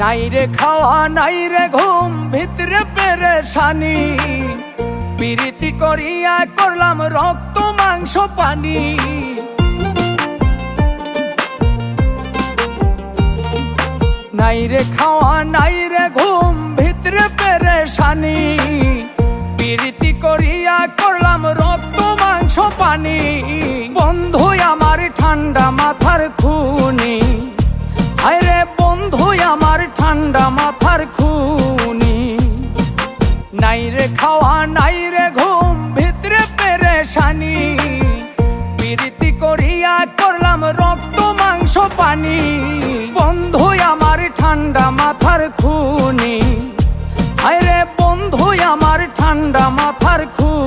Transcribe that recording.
নাই রে খাওয়া নাই রে ঘুম ভিতরে পেরেশানি, পিরিতি করিয়া করলাম রক্ত মাংস পানি। নাই রে খাওয়া নাই রে ঘুম ভিতরে পেরেশানি, পিরিতি করিয়া করলাম রক্ত মাংস পানি। বন্ধু আমার ঠান্ডা মাথার খুনি, আরে বন্ধু আমার ঠান্ডা মাথার খুনি। নাই রে খাওয়া নাই রে ঘুম ভিতরে পেরেশানি, পিরিতি করিয়া করলাম রক্ত মাংস পানি। বন্ধু আমার ঠান্ডা মাথার খুনি, আরে বন্ধু আমার ঠান্ডা মাথার খুনি।